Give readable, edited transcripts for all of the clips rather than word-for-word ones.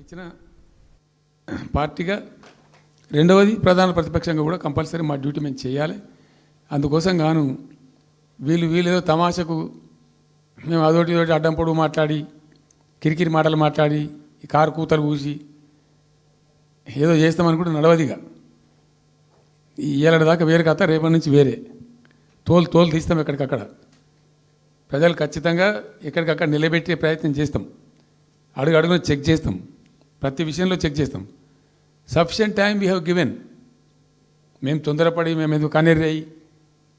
ఇచ్చిన పార్టీగా రెండవది ప్రధాన ప్రతిపక్షంగా కూడా కంపల్సరీ మా డ్యూటీ మేము చేయాలి. అందుకోసం గాను వీళ్ళు ఏదో తమాషకు మేము అదొకటి అడ్డం పొడుగు మాట్లాడి కిరికిరి మాటలు మాట్లాడి ఈ కారు కూతలు కూసి ఏదో చేస్తామనుకుంటే నడవదిగా. ఈ ఏళ్ళ దాకా వేరే కథ, రేపటి నుంచి వేరే తోలు తీస్తాం. ఎక్కడికక్కడ ప్రజలు ఖచ్చితంగా ఎక్కడికక్కడ నిలబెట్టే ప్రయత్నం చేస్తాం. అడుగున చెక్ చేస్తాం, ప్రతి విషయంలో చెక్ చేస్తాం. Sufficient time we have given. మేము తొందరపడి మేము ఎందుకు కన్నెర్రయ్యి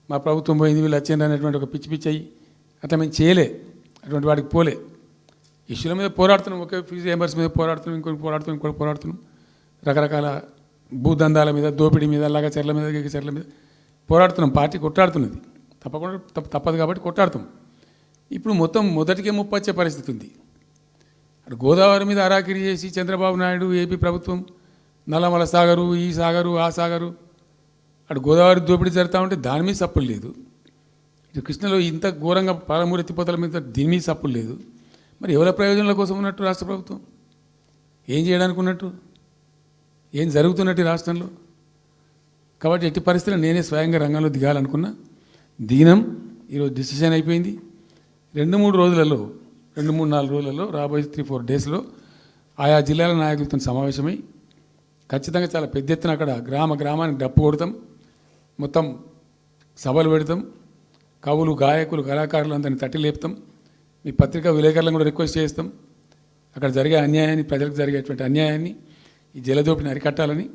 మా ప్రభుత్వం పోయింది వీళ్ళు వచ్చింది అనేటువంటి ఒక పిచ్చి అయ్యి అట్లా మేము చేయలే, అటువంటి వాడికి పోలే. ఇష్యూల మీద పోరాడుతున్నాం, ఒకే ఫీజు రియంబర్స్ మీద పోరాడుతున్నాం, ఇంకోటి పోరాడుతున్నాం. రకరకాల భూదందాల మీద, దోపిడీ మీద, చెర్ల మీద పోరాడుతున్నాం. పార్టీ కొట్టాడుతున్నది, తప్పదు కాబట్టి కొట్టాడుతాం. ఇప్పుడు మొదటికే ముప్పొచ్చే పరిస్థితి ఉంది. అటు గోదావరి మీద అరాకిరి చేసి చంద్రబాబు నాయుడు ఏపీ ప్రభుత్వం నల్లమల సాగరు, ఈ సాగరు, ఆ సాగరు, అటు గోదావరి దోపిడీ జరుగుతూ ఉంటే దాని మీద సప్పులు లేదు. ఇటు కృష్ణలో ఇంత ఘోరంగా పాలమూరు ఎత్తిపోతల మీద దీని మీద సప్పులు లేదు. మరి ఎవరి ప్రయోజనాల కోసం ఉన్నట్టు రాష్ట్ర ప్రభుత్వం? ఏం చేయడానికి ఉన్నట్టు? ఏం జరుగుతున్నట్టు రాష్ట్రంలో? కాబట్టి ఎట్టి పరిస్థితుల్లో నేనే స్వయంగా రంగంలో దిగాలనుకున్నా. దిగినాం. ఈరోజు డిసిషన్ అయిపోయింది. 2-3 రోజులలో, 2-3-4 రోజులలో, రాబోయే 3-4 డేస్లో ఆయా జిల్లాల నాయకులతో సమావేశమై ఖచ్చితంగా చాలా పెద్ద ఎత్తున అక్కడ గ్రామానికి డప్పు కొడతాం, మొత్తం సభలు పెడతాం, కవులు, గాయకులు, కళాకారులు అందరినీ తట్టి లేపుతాం. మీ పత్రికా విలేకరులను కూడా రిక్వెస్ట్ చేస్తాం. అక్కడ జరిగే అన్యాయాన్ని, ప్రజలకు జరిగేటువంటి అన్యాయాన్ని, ఈ జలదోపిడిని అరికట్టాలని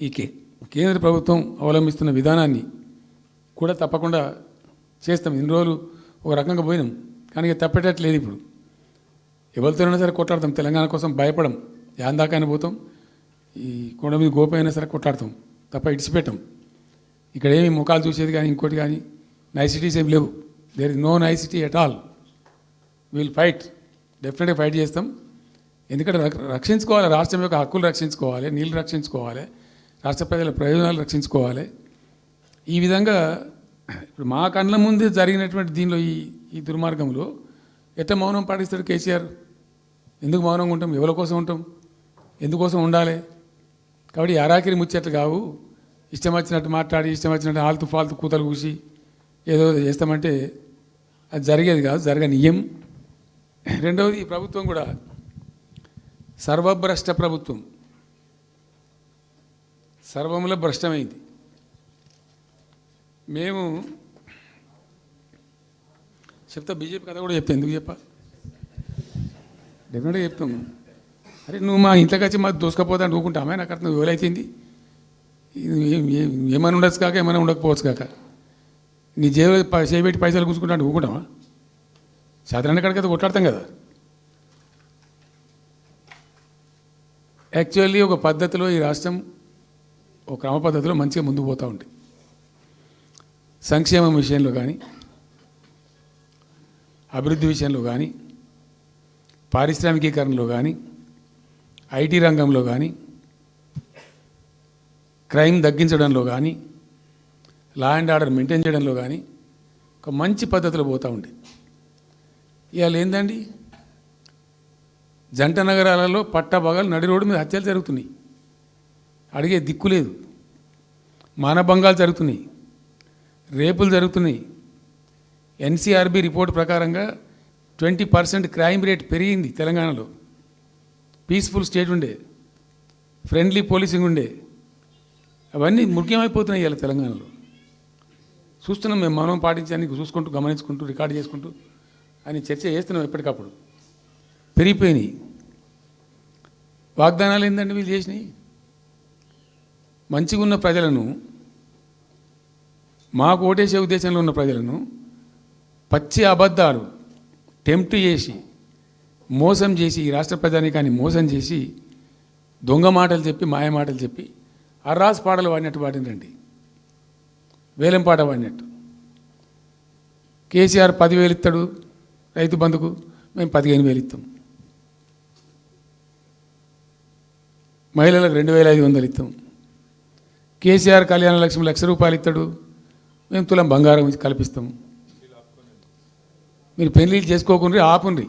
ఈ కేంద్ర ప్రభుత్వం అవలంబిస్తున్న విధానాన్ని కూడా తప్పకుండా చేస్తాం. ఇన్ని రోజులు ఒక రకంగా పోయినాం, కానీ తప్పేటట్లేదు. ఇప్పుడు ఎవరితోనైనా సరే కొట్లాడతాం. తెలంగాణ కోసం భయపడం, యాందాకానే పోతాం. ఈ కొండ మీద గోప అయినా సరే కొట్లాడతాం, తప్ప ఇడిచిపెట్టాం. ఇక్కడ ఏమి ముఖాలు చూసేది కానీ ఇంకోటి కానీ నైసిటీస్ ఏమి లేవు. There is no necessity at all. Will fight, డెఫినెట్గా ఫైట్ చేస్తాం. ఎందుకంటే రక్షించుకోవాలి, రాష్ట్రం యొక్క హక్కులు రక్షించుకోవాలి, నీళ్ళు రక్షించుకోవాలి, రాష్ట్ర ప్రజల ప్రయోజనాలు రక్షించుకోవాలి. ఈ విధంగా ఇప్పుడు మా కళ్ళ ముందే జరిగినటువంటి దీనిలో ఈ దుర్మార్గంలో ఎట్లా మౌనం పాటిస్తాడు కేసీఆర్? ఎందుకు మౌనంగా ఉంటాం? ఎవరి కోసం ఉంటాం? ఎందుకోసం ఉండాలి? కాబట్టి అరాకిరి ముచ్చట్లు కావు. ఇష్టం వచ్చినట్టు మాట్లాడి, ఇష్టం వచ్చినట్టు ఆల్తు ఫాల్తు కూతలు కూసి ఏదో చేస్తామంటే అది జరిగేది కాదు, జరగనీయం. రెండవది, ఈ ప్రభుత్వం కూడా సర్వభ్రష్ట ప్రభుత్వం, సర్వముల భ్రష్టమైంది. మేము చెప్తా, బీజేపీ కథ కూడా చెప్తా. ఎందుకు చెప్పా? డెఫినెట్గా చెప్తాము. అరే నువ్వు మా ఇంట్లోకి వచ్చి మాకు దోసుకపోతా అని ఊరుకుంటామే? నాకు అర్థం ఎవరైతుంది? ఏమైనా ఉండొచ్చు కాక, ఏమైనా ఉండకపోవచ్చు కాక, నీ చేయబెట్టి పైసలు కూర్చుకుంటా అంటే ఊరుకుంటామా? సాధారణ కాడికైతే కొట్లాడతాం కదా. యాక్చువల్లీ ఒక పద్ధతిలో ఈ రాష్ట్రం ఒక క్రమ పద్ధతిలో మంచిగా ముందుకు పోతూ ఉంటుంది. సంక్షేమం విషయంలో కానీ, అభివృద్ధి విషయంలో కానీ, పారిశ్రామికీకరణలో కానీ, ఐటీ రంగంలో కానీ, క్రైమ్ తగ్గించడంలో కానీ, లా అండ్ ఆర్డర్ మెయింటైన్ చేయడంలో కానీ ఒక మంచి పద్ధతిలో పోతూ ఉంటాయి. ఇవాళ ఏందండి, జంట నగరాలలో పట్టబగలు నడి రోడ్డు మీద హత్యలు జరుగుతున్నాయి. అడిగే దిక్కు లేదు. మానభంగాలు జరుగుతున్నాయి, రేపులు జరుగుతున్నాయి. ఎన్సీఆర్బీ రిపోర్ట్ ప్రకారంగా 20% క్రైమ్ రేట్ పెరిగింది తెలంగాణలో. పీస్ఫుల్ స్టేట్ ఉండే, ఫ్రెండ్లీ పోలీసింగ్ ఉండే, అవన్నీ ముఖ్యమైపోతున్నాయి ఇవాళ తెలంగాణలో. చూస్తున్నాం మేము, మనం పాటించడానికి చూసుకుంటూ, గమనించుకుంటూ, రికార్డు చేసుకుంటూ అని చర్చ చేస్తున్నాం. ఎప్పటికప్పుడు పెరిగిపోయినాయి. వాగ్దానాలు ఏంటంటే వీళ్ళు చేసినాయి? మంచిగా ఉన్న ప్రజలను, మాకు ఓటేసే ఉద్దేశంలో ఉన్న ప్రజలను పచ్చి అబద్ధాలు టెంప్ట్ చేసి, మోసం చేసి, ఈ రాష్ట్ర ప్రజానీకాన్ని మోసం చేసి, దొంగ మాటలు చెప్పి, మాయ మాటలు చెప్పి, అర్రాస్ పాటలు వాడినట్టు వాడినండి, వేలం పాట వాడినట్టు. కేసీఆర్ 10,000 ఇస్తాడు రైతు బంధుకు, మేము 15,000 ఇస్తాం. మహిళలకు 2,500 ఇస్తాం. కేసీఆర్ కళ్యాణ లక్ష్మి ₹1,00,000 ఇస్తాడు, మేము తులం బంగారం కల్పిస్తాం. మీరు పెళ్లిళ్ళు చేసుకోకుండా ఆపుండ్రి.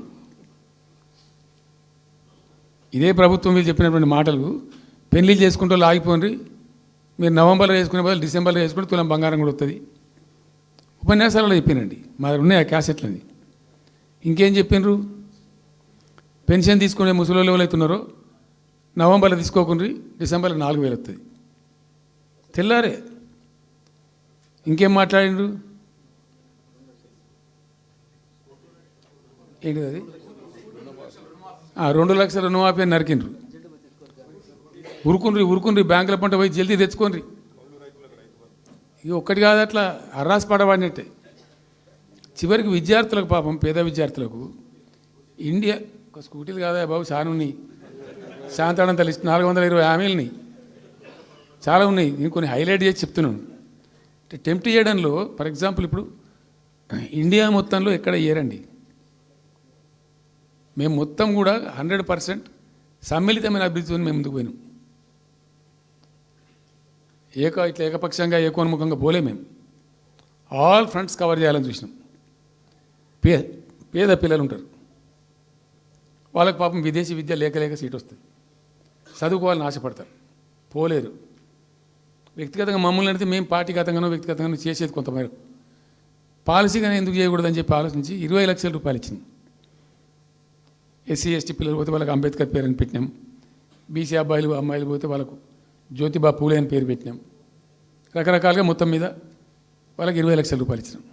ఇదే ప్రభుత్వం వీళ్ళు చెప్పినటువంటి మాటలు పెళ్లి చేసుకుంటూ ఆగిపోండి, మీరు నవంబర్లో వేసుకునే బదులు డిసెంబర్లో వేసుకుంటే తులం బంగారం కూడా వస్తుంది. ఉపన్యాసాలలో చెప్పినండి, మా దగ్గర ఉన్నాయి ఆ క్యాసెట్లని. ఇంకేం చెప్పిండ్రు, పెన్షన్ తీసుకునే ముసలోళ్ళు ఎవరైతున్నారో నవంబర్లో తీసుకోకుండా డిసెంబర్లో 4,000 వస్తుంది. తెల్లారే ఇంకేం మాట్లాడిండ్రు, ఏంటిది అది 2 లక్షల రుణమాఫీ అని నరికిండ్రు. ఉరుకుండ్రి బ్యాంకుల పంట పోయి జల్దీ తెచ్చుకోండి. ఇక ఒక్కటి కాదు, అట్లా అర్రాసి పడబడినట్టే. చివరికి విద్యార్థులకు, పాపం పేద విద్యార్థులకు ఇండియా ఒక స్కూటీలు కాదా బాబు, చాలా ఉన్నాయి. శాంతాడంత లిస్ట్ 420 హామీలని చాలా ఉన్నాయి. నేను కొన్ని హైలైట్ చేసి చెప్తున్నాను. టెంప్ట్ చేయడంలో ఫర్ ఎగ్జాంపుల్ ఇప్పుడు ఇండియా మొత్తంలో ఎక్కడ ఏరండి, మేము మొత్తం కూడా 100% సమ్మిళితమైన అభివృద్ధితో మేము ముందుకు పోయినాం. ఇట్లా ఏకపక్షంగా ఏకోన్ముఖంగా పోలే. మేము ఆల్ ఫ్రంట్స్ కవర్ చేయాలని చూసినాం. పేద పిల్లలు ఉంటారు, వాళ్ళకి పాపం విదేశీ విద్య లేక సీట్ వస్తుంది, చదువుకోవాలని ఆశపడతారు, పోలేరు. వ్యక్తిగతంగా మమ్మల్ని అడిగితే మేము పార్టీగతంగానో వ్యక్తిగతంగానో చేసేది కొంతమేరకు. పాలసీగానే ఎందుకు చేయకూడదని చెప్పి ఆలోచించి 20 లక్షల రూపాయలు ఇచ్చింది. ఎస్సీ ఎస్టీ పిల్లలు పోతే వాళ్ళకి అంబేద్కర్ పేరు అని పెట్టినాం. బీసీ అమ్మాయిలు పోతే వాళ్ళకు జ్యోతిబా పూలే అని పేరు పెట్టినాం. రకరకాలుగా మొత్తం మీద వాళ్ళకి 20 లక్షల రూపాయలు ఇచ్చినాం.